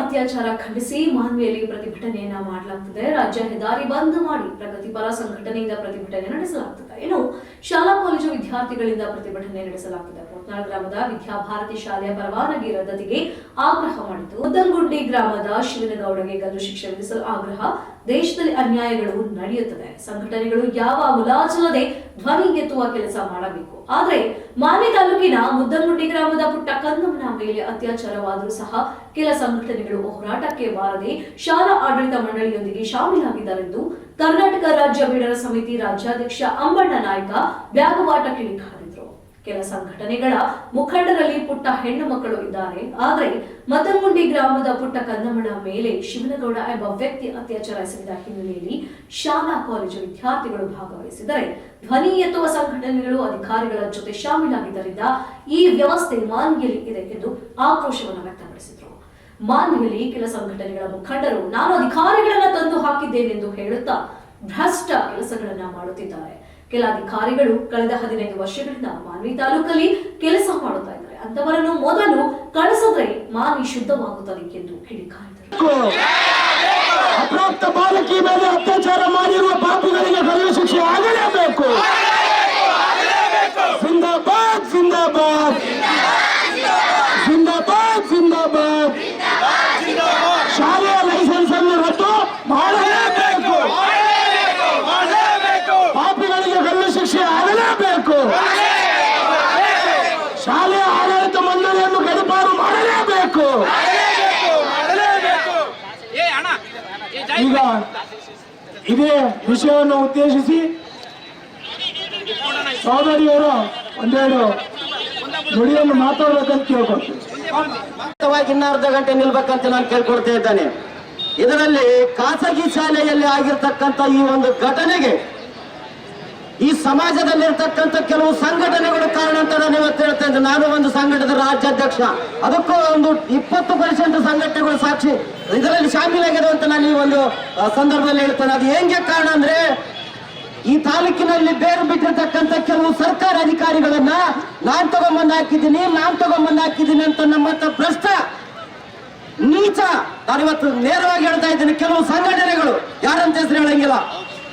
ಅತ್ಯಾಚಾರ ಖಂಡಿಸಿ ಮಾನ್ವಿಯಲ್ಲಿ ಪ್ರತಿಭಟನೆಯನ್ನ ಮಾಡಲಾಗುತ್ತಿದೆ. ರಾಜ್ಯ ಹೆದ್ದಾರಿ ಬಂದ್ ಮಾಡಿ ಪ್ರಗತಿಪರ ಸಂಘಟನೆಯಿಂದ ಪ್ರತಿಭಟನೆ ನಡೆಸಲಾಗುತ್ತದೆ. ಇನ್ನು ಶಾಲಾ ಕಾಲೇಜು ವಿದ್ಯಾರ್ಥಿಗಳಿಂದ ಪ್ರತಿಭಟನೆ ನಡೆಸಲಾಗುತ್ತದೆ. ಪೋತ್ನಾಳ್ ಗ್ರಾಮದ ವಿದ್ಯಾಭಾರತಿ ಶಾಲೆಯ ಪರವಾನಗಿ ರದ್ದತಿಗೆ ಆಗ್ರಹ ಮಾಡಿತು. ಮುದ್ದನಗುಂಡಿ ಗ್ರಾಮದ ಶಿವನಗೌಡಗೆ ಗಲ್ಲು ಶಿಕ್ಷೆ ವಿಧಿಸಲು ಆಗ್ರಹ. ದೇಶದಲ್ಲಿ ಅನ್ಯಾಯಗಳು ನಡೆಯುತ್ತದೆ. ಸಂಘಟನೆಗಳು ಯಾವ ಮುಲಾಜಿಲ್ಲದೆ ಧ್ವನಿ ಎತ್ತುವ ಕೆಲಸ ಮಾಡಬೇಕು. ಆದರೆ ಮಾನ್ವಿ ತಾಲೂಕಿನ ಮುದ್ದನಗುಂಡಿ ಗ್ರಾಮದ ಪುಟ್ಟ ಕಂದಮ್ಮನ ಮೇಲೆ ಅತ್ಯಾಚಾರವಾದರೂ ಸಹ ಕೆಲ ಸಂಘಟನೆಗಳು ಹೋರಾಟಕ್ಕೆ ಬಾರದೆ ಶಾಲಾ ಆಡಳಿತ ಮಂಡಳಿಯೊಂದಿಗೆ ಶಾಮೀಲಾಗಿದ್ದಾರೆಂದು ಕರ್ನಾಟಕ ರಾಜ್ಯ ಬೇಡರ ಸಮಿತಿ ರಾಜ್ಯಾಧ್ಯಕ್ಷ ಅಂಬಣ್ಣ ನಾಯ್ಕ ವ್ಯಾಗವಾಟ ಕಿಡಿಕಾರಿದರು. ಕೆಲ ಸಂಘಟನೆಗಳ ಮುಖಂಡರಲ್ಲಿ ಪುಟ್ಟ ಹೆಣ್ಣು ಮಕ್ಕಳು ಇದ್ದಾರೆ. ಆದರೆ ಮುದ್ದನಗುಂಡಿ ಗ್ರಾಮದ ಪುಟ್ಟ ಕಂದಮ್ಮನ ಮೇಲೆ ಶಿವನಗೌಡ ಎಂಬ ವ್ಯಕ್ತಿ ಅತ್ಯಾಚಾರ ಎಸಗಿದ ಹಿನ್ನೆಲೆಯಲ್ಲಿ ಶಾಲಾ ಕಾಲೇಜು ವಿದ್ಯಾರ್ಥಿಗಳು ಭಾಗವಹಿಸಿದರೆ ಧ್ವನಿ ಎತ್ತುವ ಸಂಘಟನೆಗಳು ಅಧಿಕಾರಿಗಳ ಜೊತೆ ಶಾಮೀಲಾಗಿದ್ದರಿಂದ ಈ ವ್ಯವಸ್ಥೆ ಮಾನ್ವಿಯಲ್ಲಿ ಇದೆ ಎಂದು ಆಕ್ರೋಶವನ್ನು ವ್ಯಕ್ತಪಡಿಸಿದರು. ಮಾನ್ವಿಯಲ್ಲಿ ಕೆಲ ಸಂಘಟನೆಗಳ ಮುಖಂಡರು ನಾನು ಅಧಿಕಾರಿಗಳನ್ನ ತಂದು ಹಾಕಿದ್ದೇನೆಂದು ಹೇಳುತ್ತಾ ಭ್ರಷ್ಟ ಕೆಲಸಗಳನ್ನ ಮಾಡುತ್ತಿದ್ದಾರೆ. ಕೆಲ ಅಧಿಕಾರಿಗಳು ಕಳೆದ 15 ವರ್ಷಗಳಿಂದ ಮಾನ್ವಿ ತಾಲೂಕಲ್ಲಿ ಕೆಲಸ ಮಾಡುತ್ತಾ ಇದ್ದಾರೆ. ಅಂತವರನ್ನು ಮೊದಲು ಕಳಿಸಿದ್ರೆ ಮಾನ್ವಿ ಶುದ್ಧವಾಗುತ್ತದೆ ಎಂದು ಕಿಡಿಕಾರಿದರು. ಅಪ್ರಾಪ್ತ ಬಾಲಕಿ ಮೇಲೆ ಅತ್ಯಾಚಾರ ಮಾಡಿರುವ ಪಾಪಿಗಳಿಗೆ ಗಲ್ಲು ಶಿಕ್ಷೆ ಆಗಲೇಬೇಕು. ಜಿಂದಾಬಾದ್ ಜಿಂದಾಬಾದ್ ಜಿಂದಾಬಾದ್ ಜಿಂದಾಬಾದ್. ಶಾಲೆಯ ಲೈಸೆನ್ಸ್ ಅನ್ನು ರದ್ದು ಮಾಡಲೇಬೇಕು. ಪಾಪಿಗಳಿಗೆ ಗಲ್ಲು ಶಿಕ್ಷೆ ಆಗಲೇಬೇಕು. ಶಾಲೆಯ ಆಡಳಿತ ಮಂಡಳಿಯನ್ನು ಗಡಿಪಾರು ಮಾಡಲೇಬೇಕು. ಈಗ ಇದೇ ವಿಷಯವನ್ನು ಉದ್ದೇಶಿಸಿ ಸಹೋದರಿಯವರು ಒಂದೆರಡು ನುಡಿಯನ್ನು ಮಾತಾಡಬೇಕಂತ ಕೇಳ್ಕೊಳ್ತೀನಿ. ಇನ್ನ ಅರ್ಧ ಗಂಟೆ ನಿಲ್ಬೇಕಂತ ನಾನು ಕೇಳ್ಕೊಳ್ತಾ ಇದ್ದೇನೆ. ಇದರಲ್ಲಿ ಖಾಸಗಿ ಶಾಲೆಯಲ್ಲಿ ಆಗಿರ್ತಕ್ಕಂಥ ಈ ಒಂದು ಘಟನೆಗೆ ಈ ಸಮಾಜದಲ್ಲಿರ್ತಕ್ಕಂಥ ಕೆಲವು ಸಂಘಟನೆಗಳು ಕಾರಣ ಅಂತ ನಾನು ಇವತ್ತು ಹೇಳ್ತಾ ಇದ್ದೆ. ನಾನು ಒಂದು ಸಂಘಟನೆಯ ರಾಜ್ಯಾಧ್ಯಕ್ಷ, ಅದಕ್ಕೂ ಒಂದು 20% ಸಂಘಟನೆಗಳು ಸಾಕ್ಷಿ ಇದರಲ್ಲಿ ಶಾಮೀಲಾಗಿದೆ ಅಂತ ನಾನು ಈ ಒಂದು ಸಂದರ್ಭದಲ್ಲಿ ಹೇಳ್ತೇನೆ. ಅದು ಹೆಂಗೆ ಕಾರಣ ಅಂದ್ರೆ ಈ ತಾಲೂಕಿನಲ್ಲಿ ಬೇರು ಬಿಟ್ಟಿರ್ತಕ್ಕಂಥ ಕೆಲವು ಸರ್ಕಾರ ಅಧಿಕಾರಿಗಳನ್ನ ನಾನ್ ತಗೊಂಬಂದು ಹಾಕಿದ್ದೀನಿ ಅಂತ ನಮ್ಮತ್ತ ಭ್ರಷ್ಟ ನೀಚ ನಾನಿವತ್ತು ನೇರವಾಗಿ ಹೇಳ್ತಾ ಇದ್ದೀನಿ. ಕೆಲವು ಸಂಘಟನೆಗಳು ಯಾರಂತ ಹೆಸರು ಹೇಳಂಗಿಲ್ಲ,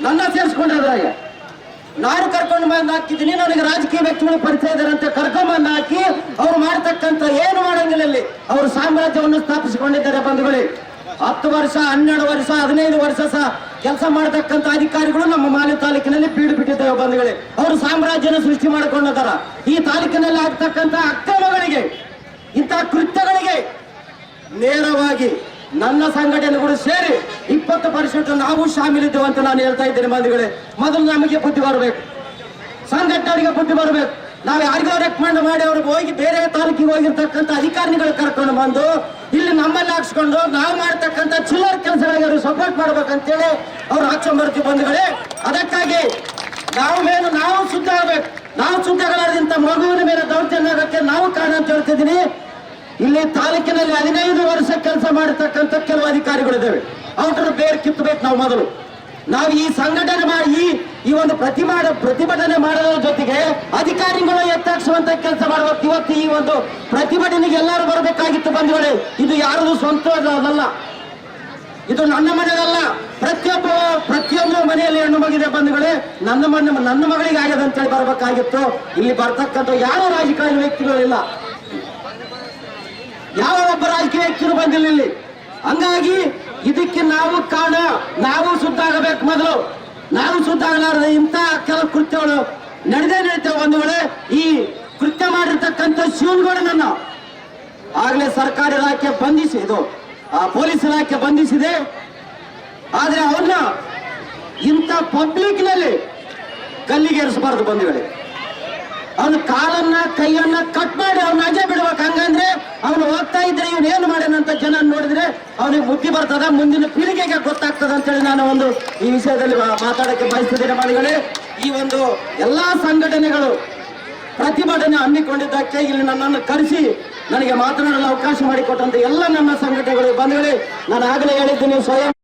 ನನ್ನ ಸೇರಿಸ್ಕೊಂಡಿದ್ರಾಗೆ ನಾನು ಕರ್ಕೊಂಡು ಬಂದು ಹಾಕಿದ್ದೀನಿ. ನನಗೆ ರಾಜಕೀಯ ವ್ಯಕ್ತಿಗಳು ಪರಿಚಯ ಇದ್ದಾರೆ ಅಂತ ಕರ್ಕೊಂಡ್ಬಂದು ಹಾಕಿ ಅವ್ರು ಮಾಡ್ತಕ್ಕಂಥ ಏನು ಮಾಡಂಗಿಲ್ಲ. ಅಲ್ಲಿ ಅವರು ಸಾಮ್ರಾಜ್ಯವನ್ನು ಸ್ಥಾಪಿಸಿಕೊಂಡಿದ್ದಾರೆ. ಬಂಧುಗಳೇ, 10 ವರ್ಷ 12 ವರ್ಷ 15 ವರ್ಷ ಸಹ ಕೆಲಸ ಮಾಡತಕ್ಕಂಥ ಅಧಿಕಾರಿಗಳು ನಮ್ಮ ಮಾನ್ವಿ ತಾಲೂಕಿನಲ್ಲಿ ಬೀಡು ಬಿಟ್ಟಿದ್ದೇವೆ. ಬಂಧುಗಳೇ, ಅವರು ಸಾಮ್ರಾಜ್ಯನ ಸೃಷ್ಟಿ ಮಾಡಿಕೊಂಡಿದ್ದಾರ. ಈ ತಾಲೂಕಿನಲ್ಲಿ ಆಗ್ತಕ್ಕಂಥ ಅಕ್ರಮಗಳಿಗೆ, ಇಂಥ ಕೃತ್ಯಗಳಿಗೆ ನೇರವಾಗಿ ನನ್ನ ಸಂಘಟನೆಗಳು ಸೇರಿ 20% ನಾವು ಶಾಮೀಲಿದ್ದೇವೆ ಅಂತ ನಾನು ಹೇಳ್ತಾ ಇದ್ದೇನೆ. ಬಂಧುಗಳೇ, ಮೊದಲು ನಮಗೆ ಬುದ್ಧಿ ಬರಬೇಕು, ಸಂಘಟನೆಗೆ ಬುದ್ಧಿ ಬರಬೇಕು. ನಾವು ಯಾರಿಗೋ ರೆಕಮೆಂಡ್ ಮಾಡಿ ಅವ್ರಿಗೆ ಹೋಗಿ ಬೇರೆ ತಾಲೂಕಿಗೆ ಹೋಗಿರ್ತಕ್ಕಂಥ ಅಧಿಕಾರಿಗಳು ಕರ್ಕೊಂಡು ಬಂದು ಇಲ್ಲಿ ನಮ್ಮಲ್ಲಿ ಹಾಕ್ಸ್ಕೊಂಡು ನಾವು ಮಾಡ್ತಕ್ಕಂಥ ಚಿಲ್ಲರ್ ಕೆಲಸಗಳಿಗೆ ಅವರು ಸಪೋರ್ಟ್ ಮಾಡ್ಬೇಕಂತೇಳಿ ಅವ್ರು ಹಾಕ್ಸ್ಕೊಂಡ್ಬರ್ತೀವಿ. ಬಂಧುಗಳೇ, ಅದಕ್ಕಾಗಿ ನಾವು ಶುದ್ಧ ಆಗ್ಬೇಕು. ನಾವು ಶುದ್ಧಗಳಾದಂತ ಮಗುವಿನ ಮೇಲೆ ದೌರ್ಜನ್ಯ ಆಗಕ್ಕೆ ನಾವು ಕಾರಣ ಅಂತ ಹೇಳ್ತಿದ್ದೀನಿ. ಇಲ್ಲಿ ತಾಲೂಕಿನಲ್ಲಿ 15 ವರ್ಷ ಕೆಲಸ ಮಾಡತಕ್ಕಂಥ ಕೆಲವು ಅಧಿಕಾರಿಗಳಿದ್ದೇವೆ. ಅವ್ರ ಬೇರೆ ಕಿತ್ತಬೇಕು. ನಾವು ಮೊದಲು ಈ ಸಂಘಟನೆ ಮಾಡಿ ಈ ಒಂದು ಪ್ರತಿಭಟನೆ ಮಾಡೋದ್ರ ಜೊತೆಗೆ ಅಧಿಕಾರಿಗಳು ಎತ್ತಾಕ್ಸುವಂತ ಕೆಲಸ ಮಾಡಬೇಕು. ಇವತ್ತು ಈ ಒಂದು ಪ್ರತಿಭಟನೆಗೆ ಎಲ್ಲರೂ ಬರಬೇಕಾಗಿತ್ತು. ಬಂಧುಗಳೇ, ಇದು ಯಾರದು ಸ್ವಂತ ಅದಲ್ಲ, ಇದು ನನ್ನ ಮನೆಯಲ್ಲ. ಪ್ರತಿಯೊಂದು ಮನೆಯಲ್ಲಿ ಹೆಣ್ಣು ಮಗಿದೆ. ಬಂಧುಗಳೇ, ನನ್ನ ಮಗಳಿಗೆ ಆಗ್ಯದ ಅಂತೇಳಿ ಬರಬೇಕಾಗಿತ್ತು. ಇಲ್ಲಿ ಬರ್ತಕ್ಕಂಥ ಯಾವ ರಾಜಕಾರಣಿ ವ್ಯಕ್ತಿಗಳಿಲ್ಲ, ಯಾವ ಒಬ್ಬ ರಾಜಕೀಯ ವ್ಯಕ್ತಿಗಳು ಬಂದಿಲ್ಲ ಇಲ್ಲಿ. ಹಂಗಾಗಿ ಇದಕ್ಕೆ ನಾವು ಕಾರಣ, ನಾವು ಶುದ್ಧ ಆಗಬೇಕು. ಮೊದಲು ನಾವು ಶುದ್ಧ ಆಗಲಾರದೆ ಇಂಥ ಕೆಲವು ಕೃತ್ಯಗಳು ನಡೀತೇವೆ. ಬಂಧುಗಳೇ, ಈ ಕೃತ್ಯ ಮಾಡಿರ್ತಕ್ಕಂಥ ಶಿವನಗೌಡನನ್ನ ಆಗ್ಲೇ ಸರ್ಕಾರಿ ಇಲಾಖೆ ಬಂಧಿಸಿದ್ದು, ಪೊಲೀಸ್ ಇಲಾಖೆ ಬಂಧಿಸಿದೆ. ಆದ್ರೆ ಅವನ್ನ ಇಂಥ ಪಬ್ಲಿಕ್ ನಲ್ಲಿ ಕಲ್ಲಿಗೇರಿಸಬಾರದು. ಬಂಧುಗಳೇ, ಅವನ ಕಾಲನ್ನ ಕೈಯನ್ನ ಕಟ್ ಮಾಡಿ ಅವ್ನ ಅಜೆ ಬಿಡ್ಬೇಕು. ಹಂಗಂದ್ರೆ ಅವನು ಹೋಗ್ತಾ ಇದ್ರೆ ಇವನು ಏನು ಮಾಡ್ಯಾನಂತ ಜನ ನೋಡಿದ್ರೆ ಅವನಿಗೆ ಬುದ್ಧಿ ಬರ್ತದ, ಮುಂದಿನ ಪೀಳಿಗೆಗೆ ಗೊತ್ತಾಗ್ತದ ಅಂತೇಳಿ ನಾನು ಒಂದು ಈ ವಿಷಯದಲ್ಲಿ ಮಾತಾಡಕ್ಕೆ ಬಯಸ್ತಿದ್ದೇನೆ. ಬಂಧುಗಳೇ, ಈ ಒಂದು ಎಲ್ಲಾ ಸಂಘಟನೆಗಳು ಪ್ರತಿಭಟನೆ ಹಮ್ಮಿಕೊಂಡಿದ್ದಕ್ಕೆ ಇಲ್ಲಿ ನನ್ನನ್ನು ಕರೆಸಿ ನನಗೆ ಮಾತನಾಡಲು ಅವಕಾಶ ಮಾಡಿಕೊಟ್ಟಂತ ಎಲ್ಲ ನನ್ನ ಸಂಘಟನೆಗಳು. ಬಂಧುಗಳೇ, ನಾನು ಆಗಲೇ ಹೇಳಿದ್ದೀನಿ, ಸ್ವಯಂ